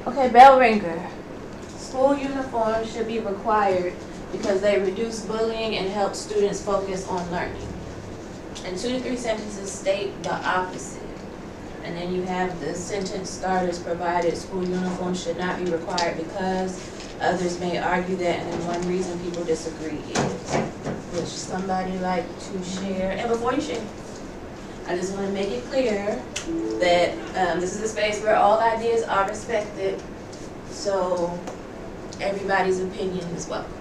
Okay, bell ringer. School uniforms should be required because they reduce bullying and help students focus on learning. And 2 to 3 sentences state the opposite. And then you have the sentence starters provided school uniforms should not be required because others may argue that, and then one reason people disagree is. Would somebody like to share? And before you share, I just want to make it clear that this is a space where all ideas are respected, so everybody's opinion is welcome.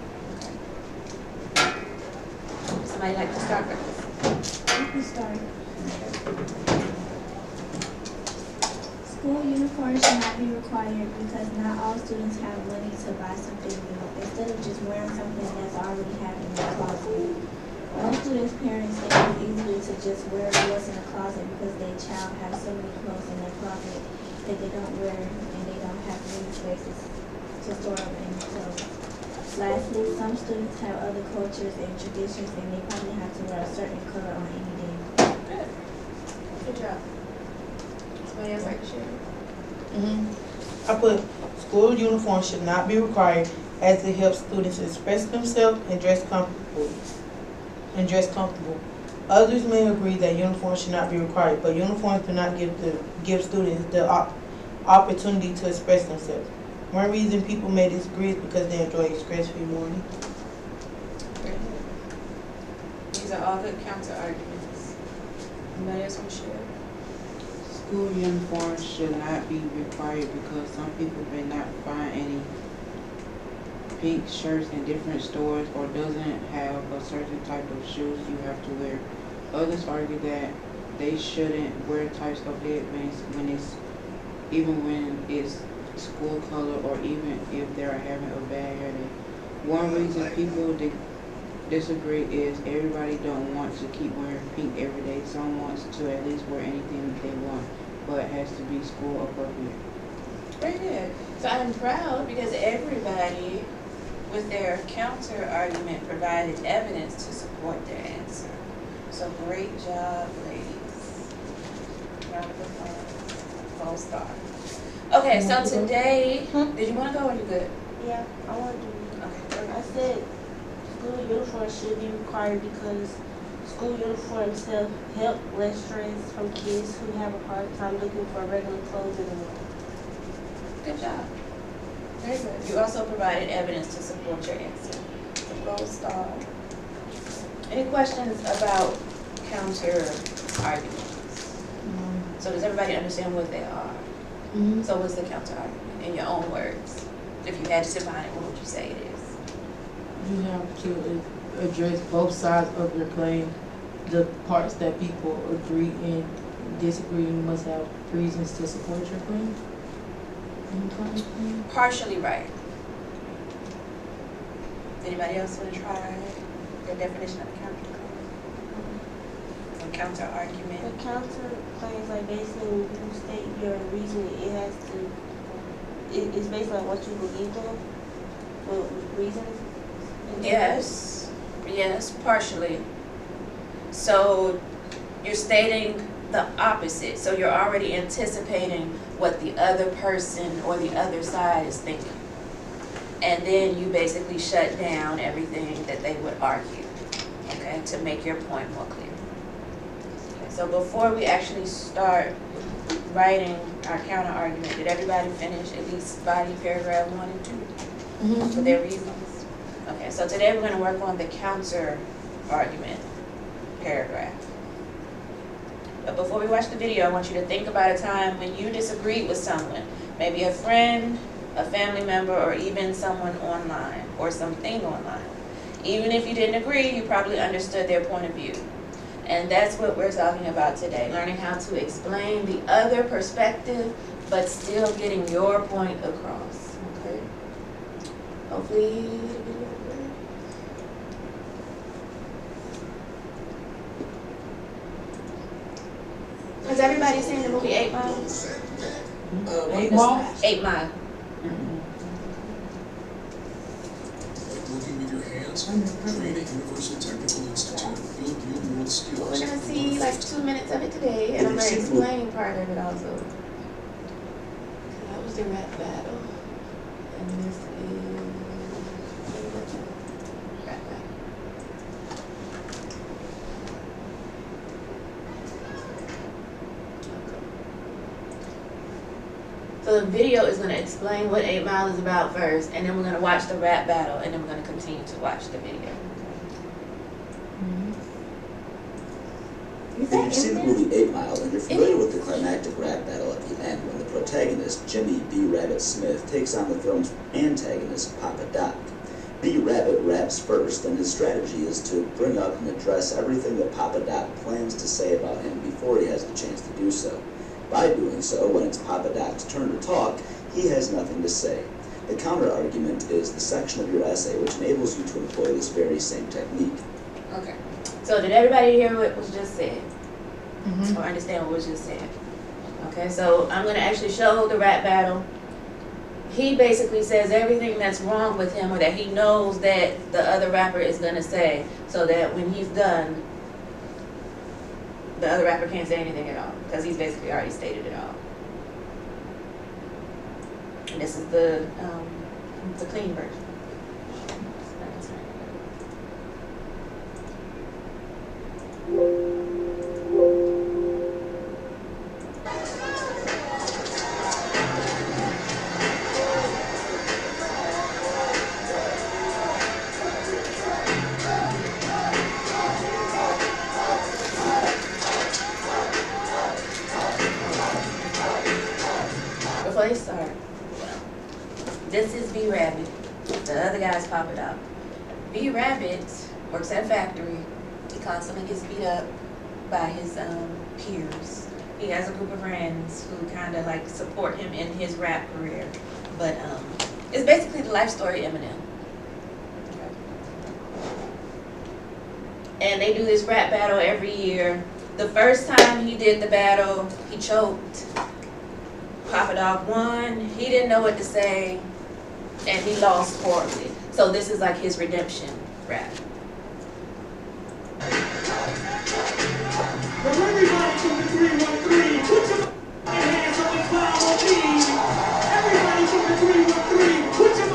Somebody like to start first? You can start. School uniforms should not be required because not all students have money to buy something new. Instead of just wearing something that's already have in their closet. Most students' parents think it's easier to just wear what's in the closet because their child has so many clothes in their closet that they don't wear and they don't have many spaces to store them in. So, lastly, some students have other cultures and traditions and they probably have to wear a certain color on any day. Good. Good job. Somebody else like to share? I put school uniform should not be required as it helps students express themselves and dress comfortable. Others may agree that uniforms should not be required, but uniforms do not give students the opportunity to express themselves. One reason people may disagree is because they enjoy stress-free learning. These are all good counter arguments. Anybody else want to share? School uniforms should not be required because some people may not find any pink shirts in different stores or doesn't have a certain type of shoes you have to wear. Others argue that they shouldn't wear types of headbands even when it's school color or even if they're having a bad hair day. One reason people disagree is everybody don't want to keep wearing pink every day. Some wants to at least wear anything that they want, but it has to be school appropriate. Very good. So I'm proud because everybody with their counter argument provided evidence to support their answer. So great job, ladies. Round of applause. Gold star. Okay, so today, did you want to go or you good? Yeah, I want to do. Okay. I said school uniforms should be required because school uniforms help less stress from kids who have a hard time looking for regular clothes in the world. Good job. Very good. You also provided evidence to support your answer. So gold star. Any questions about counter arguments? So does everybody understand what they are? So what's the counter argument in your own words? If you had to define it, what would you say it is? You have to address both sides of your claim. The parts that people agree and disagree, you must have reasons to support your claim. Partially right. Anybody else want to try the definition of a counter claim? A counter argument. The counter claims like basically when you state your reasoning, it's based on what you believe in. Well, reasons. Yes, partially. So you're stating the opposite. So you're already anticipating what the other person or the other side is thinking. And then you basically shut down everything that they would argue, okay, to make your point more clear. Okay, so before we actually start writing our counter argument, did everybody finish at least body paragraph 1 and 2 for their reasons? Okay, so today we're going to work on the counter argument paragraph. But before we watch the video, I want you to think about a time when you disagreed with someone, maybe a friend, a family member, or even someone online or something online. Even if you didn't agree, you probably understood their point of view. And that's what we're talking about today, learning how to explain the other perspective, but still getting your point across, okay? Hopefully, has everybody seen the movie 8 Mile? 8 Mile? 8 Mile. Working with your hands, create a Universal Technical Institute, build real-world skills. We're gonna see like 2 minutes of it today, and I'm gonna explain part of it also. That was the rap battle. And this is rap battle. So the video is gonna explain what 8 Mile is about first, and then we're gonna watch the rap battle, and then we're gonna continue to watch the video. Is If that you've seen the Eminem? movie 8 Mile, then you're familiar with the climactic rap battle at the end when the protagonist, Jimmy B. Rabbit Smith, takes on the film's antagonist, Papa Doc. B. Rabbit raps first, and his strategy is to bring up and address everything that Papa Doc plans to say about him before he has the chance to do so. By doing so, when it's Papa Doc's turn to talk, he has nothing to say. The counter-argument is the section of your essay which enables you to employ this very same technique. Okay. So did everybody hear what was just said? Mhm. Or understand what was just said? Okay, so I'm gonna actually show the rap battle. He basically says everything that's wrong with him or that he knows that the other rapper is gonna say, so that when he's done, the other rapper can't say anything at all, because he's basically already stated it all. And this is the clean version. Before they start, this is B Rabbit. The other guy's Papa Doc. B Rabbit works at a factory. He constantly gets beat up by his peers. He has a group of friends who kind of like support him in his rap career. But it's basically the life story of Eminem. And they do this rap battle every year. The first time he did the battle, he choked. Papa Dog won. He didn't know what to say, and he lost horribly. So this is like his redemption rap. Everybody from the 313, put your hands up and follow me. Everybody from the 313, put your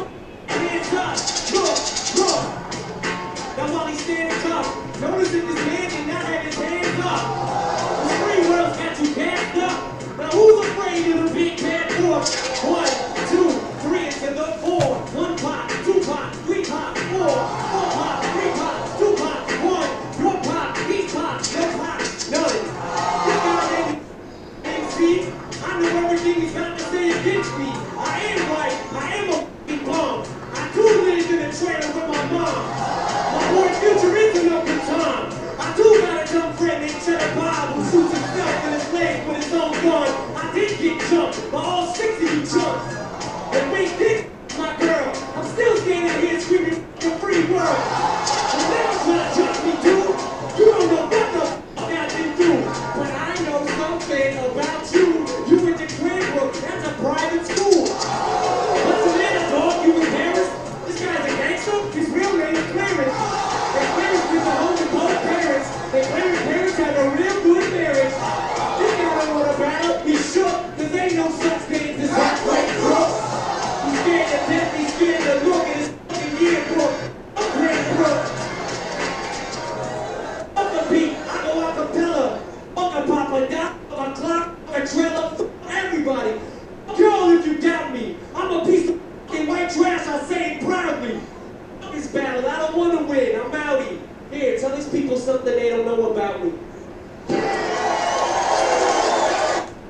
hands up. Look. Now while he's standing up, notice that this man did not have his hands up. The three worlds got you passed up. Now who's afraid of the big bad force? 1, 2, 3 into the 4. 1 pop, 2 pop, 3 pop, 4. 4 pop, 3 pop, 2 pop, 1. Your pop, he pop, no pop, none. This guy named MC, I know everything he's got to say against me. I am right, I am a f***ing bum. I do live in a trailer with my mom. My boy Future is an Uncle Tom. I do got a dumb friend named Cheddar Bob who shoots himself in his leg with his own gun. I did get jumped by all 6 of you chumps. And wait, this my girl. I'm still standing here screaming the free world. You never try to judge me, dude. You don't know what the f*** I've been through. But I know something about you. You went to Cranbrook. That's a private school. What's the matter, dog? You embarrassed? This guy's a gangster? His real name is Clarence. And Clarence was a home to both parents. And Clarence's parents had a real good marriage. This guy don't want to battle. He's shook. Cause ain't no such thing as that way, bro. He's scared to death. He's scared to look at his fucking yearbook. Cranbrook. Fuck the beat. I go a cappella. Fuck a Papa Doc. Fuck a clock. Fuck a trailer. Fuck everybody. Fuck y'all if you doubt me. I'm a piece of fucking white trash. I say it proudly. Fuck this battle. I don't want to win. I'm outie. Here, tell these people something they don't know about me.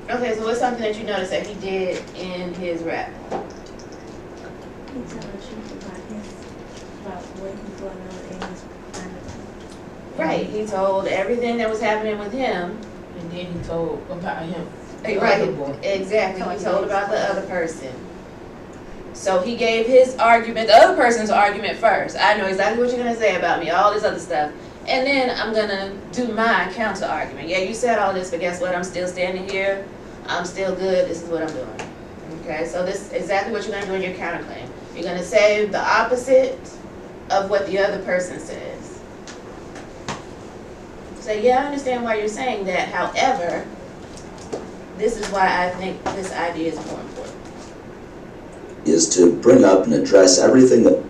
Okay, so what's something that you noticed that he did in his rap? He tell the truth about what he's going on in his family. Right, he told everything that was happening with him. And then he told about him. Right, other boy. exactly. He told about the other person. So he gave his argument, the other person's argument first. I know exactly what you're gonna say about me, all this other stuff. And then I'm gonna do my counter argument. Yeah, you said all this, but guess what? I'm still standing here. I'm still good. This is what I'm doing. Okay, so this is exactly what you're gonna do in your counterclaim. You're gonna say the opposite of what the other person says. Say, yeah, I understand why you're saying that. However, this is why I think this idea is more important. is to bring up and address everything that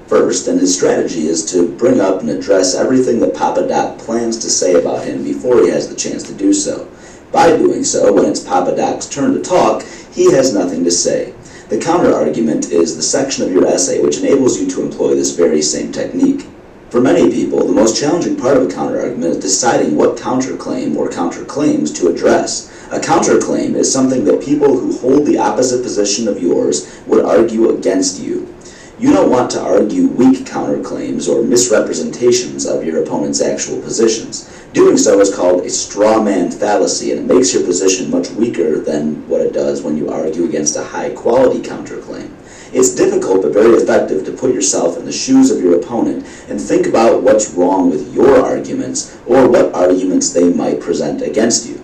first, and his strategy is to bring up and address everything that Papa Doc plans to say about him before he has the chance to do so. By doing so, when it's Papa Doc's turn to talk, he has nothing to say. The counter-argument is the section of your essay which enables you to employ this very same technique. For many people, the most challenging part of a counter-argument is deciding what counterclaim or counterclaims to address. A counterclaim is something that people who hold the opposite position of yours would argue against you. You don't want to argue weak counterclaims or misrepresentations of your opponent's actual positions. Doing so is called a straw man fallacy, and it makes your position much weaker than what it does when you argue against a high-quality counterclaim. It's difficult but very effective to put yourself in the shoes of your opponent and think about what's wrong with your arguments or what arguments they might present against you.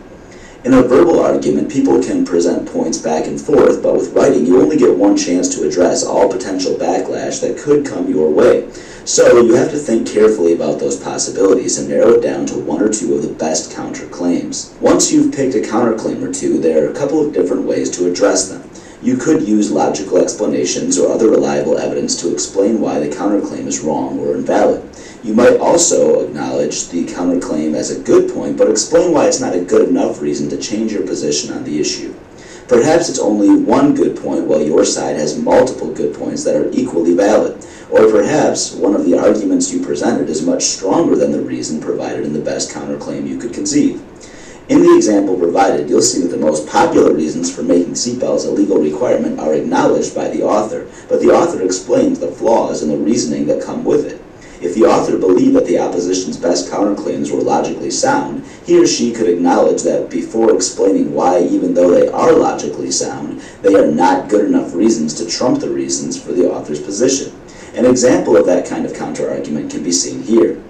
In a verbal argument, people can present points back and forth, but with writing, you only get one chance to address all potential backlash that could come your way. So you have to think carefully about those possibilities and narrow it down to one or two of the best counterclaims. Once you've picked a counterclaim or two, there are a couple of different ways to address them. You could use logical explanations or other reliable evidence to explain why the counterclaim is wrong or invalid. You might also acknowledge the counterclaim as a good point, but explain why it's not a good enough reason to change your position on the issue. Perhaps it's only one good point while your side has multiple good points that are equally valid. Or perhaps one of the arguments you presented is much stronger than the reason provided in the best counterclaim you could conceive. In the example provided, you'll see that the most popular reasons for making seatbelts a legal requirement are acknowledged by the author, but the author explains the flaws in the reasoning that come with it. If the author believed that the opposition's best counterclaims were logically sound, he or she could acknowledge that before explaining why, even though they are logically sound, they are not good enough reasons to trump the reasons for the author's position. An example of that kind of counterargument can be seen here.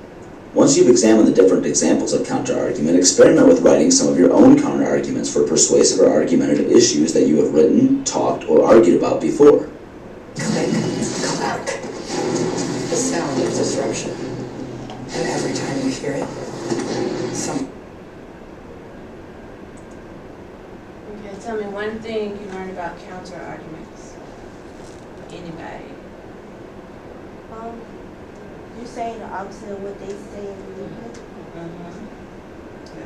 Once you've examined the different examples of counterargument, experiment with writing some of your own counterarguments for persuasive or argumentative issues that you have written, talked, or argued about before. Click, clack. The sound of disruption. And every time you hear it, Okay, tell me one thing you learned about counter arguments. Anybody? You saying the opposite of what they say in the movement?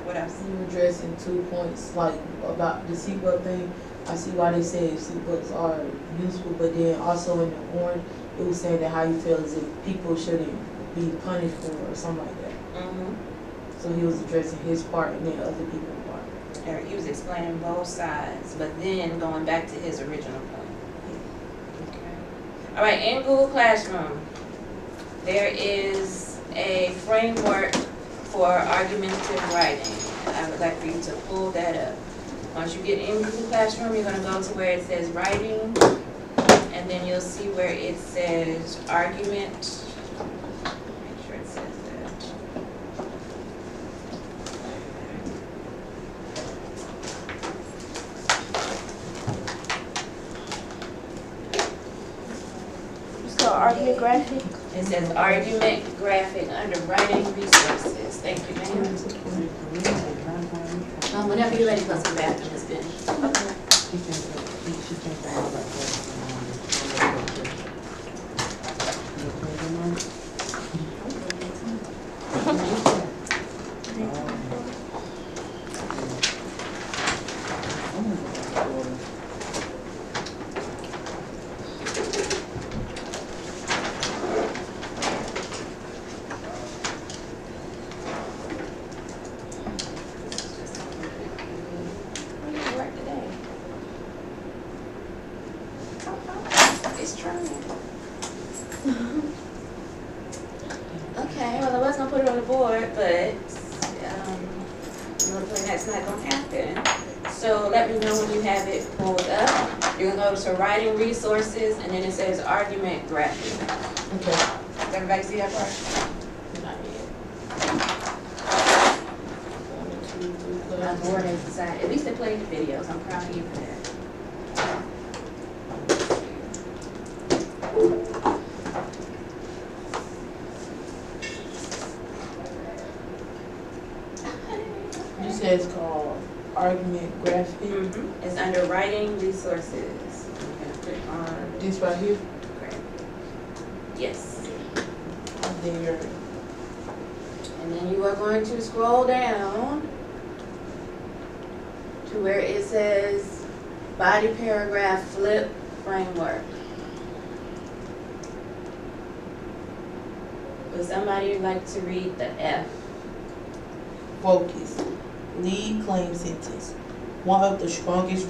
What else? You addressing 2 points, like about the seatbelt thing. I see why they say seatbelts are useful, but then also in the orange, it was saying that how you feel as if people shouldn't be punished for or something like that. So he was addressing his part and then other people's part. He was explaining both sides, but then going back to his original point. Okay. All right, in Google Classroom, there is a framework for argumentative writing. I would like for you to pull that up. Once you get in Google Classroom, you're going to go to where it says writing, and then you'll see where it says argument. Make sure it says that. It's called argument graphic. It says argument graphic under writing resources. Thank you, ma'am. Whenever you're ready, go to the bathroom, it's finished. It's trying. Okay, well, I was gonna put it on the board, but, that's not gonna happen. So let me know when you have it pulled up. You're gonna go to writing resources, and then it says argument graphic. Okay. Does everybody see that part? Not yet. My board has decided, at least they played the videos, I'm proud of you for that. You said it's called argument graphic. It's under writing resources. I'm gonna put click on, This right here, great. Yes. there. And then you are going to scroll down to where it says body paragraph flip framework. Would somebody like to read the F? Focus. Lead claim sentence. One of the strongest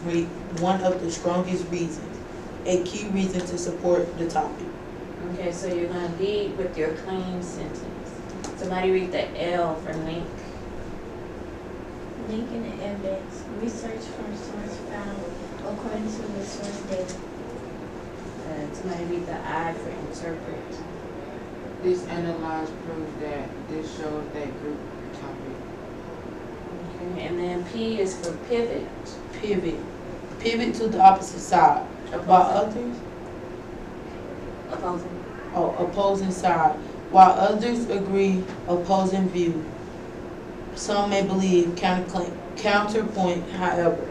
reasons. A key reason to support the topic. Okay, so you're gonna lead with your claim sentence. Somebody read the L for link. Link in the evidence. Research from source found according to the source data. Somebody read the I for interpret. This analyze proves that this shows that group topic. Okay, and then P is for pivot. Pivot. Pivot to the opposite side. While others, Opposing. opposing side. While others agree, opposing view. Some may believe counterpoint, however.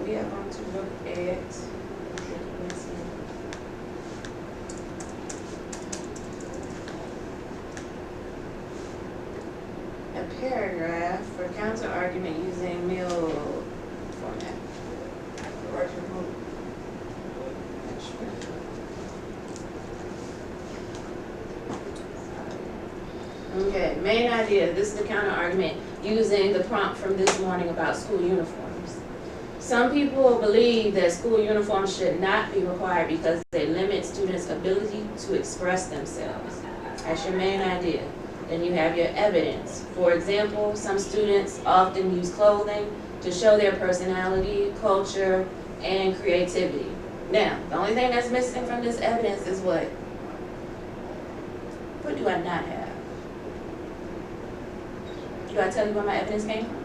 We are going to look at a paragraph for counter argument using Mill format. Okay, main idea, this is the counter argument using the prompt from this morning about school uniforms. Some people believe that school uniforms should not be required because they limit students' ability to express themselves. That's your main idea. Then you have your evidence. For example, some students often use clothing to show their personality, culture, and creativity. Now, the only thing that's missing from this evidence is what? What do I not have? Do I tell you where my evidence came from?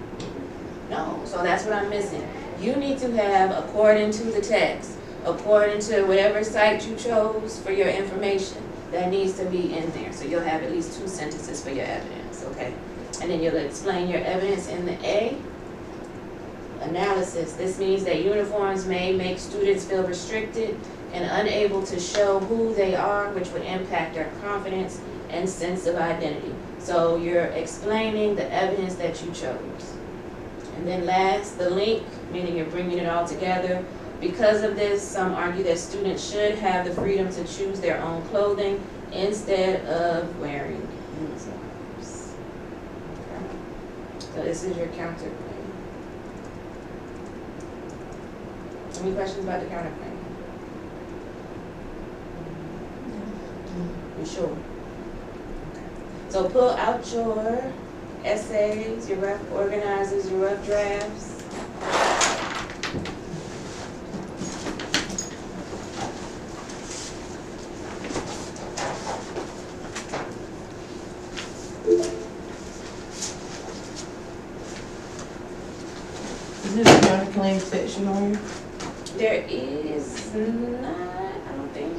No, so that's what I'm missing. You need to have, according to the text, according to whatever site you chose for your information, that needs to be in there. So you'll have at least 2 sentences for your evidence, okay? And then you'll explain your evidence in the A. Analysis. This means that uniforms may make students feel restricted and unable to show who they are, which would impact their confidence and sense of identity. So you're explaining the evidence that you chose. And then last, the link, meaning you're bringing it all together. Because of this, some argue that students should have the freedom to choose their own clothing instead of wearing uniforms. Okay. So this is your counterclaim. Any questions about the counterclaim? You sure? So pull out your essays, your rough organizers, your rough drafts. Is this a counterclaim section on here? There is not, I don't think.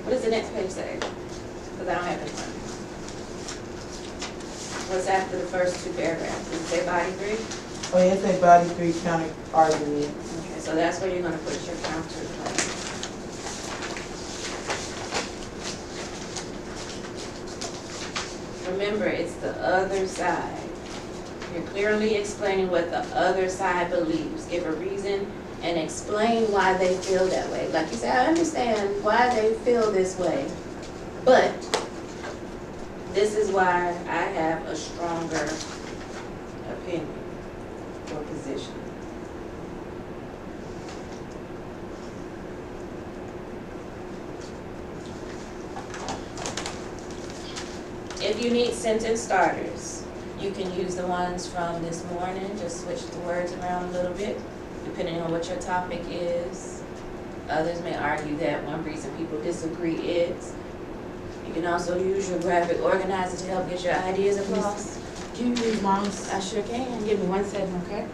What does the next page say? Because I don't have it in front of me. What's after the first 2 paragraphs? Does it say body 3? Oh, yeah, it say body 3 counter argument. Okay, so that's where you're gonna put your counterclaim. Remember, it's the other side. You're clearly explaining what the other side believes. Give a reason and explain why they feel that way. Like you say, I understand why they feel this way, but this is why I have a stronger opinion or position. If you need sentence starters, you can use the ones from this morning. Just switch the words around a little bit, depending on what your topic is. Others may argue that one reason people disagree is. You can also use your graphic organizer to help get your ideas across. Can you read mine? I sure can. Give me 1 second, okay?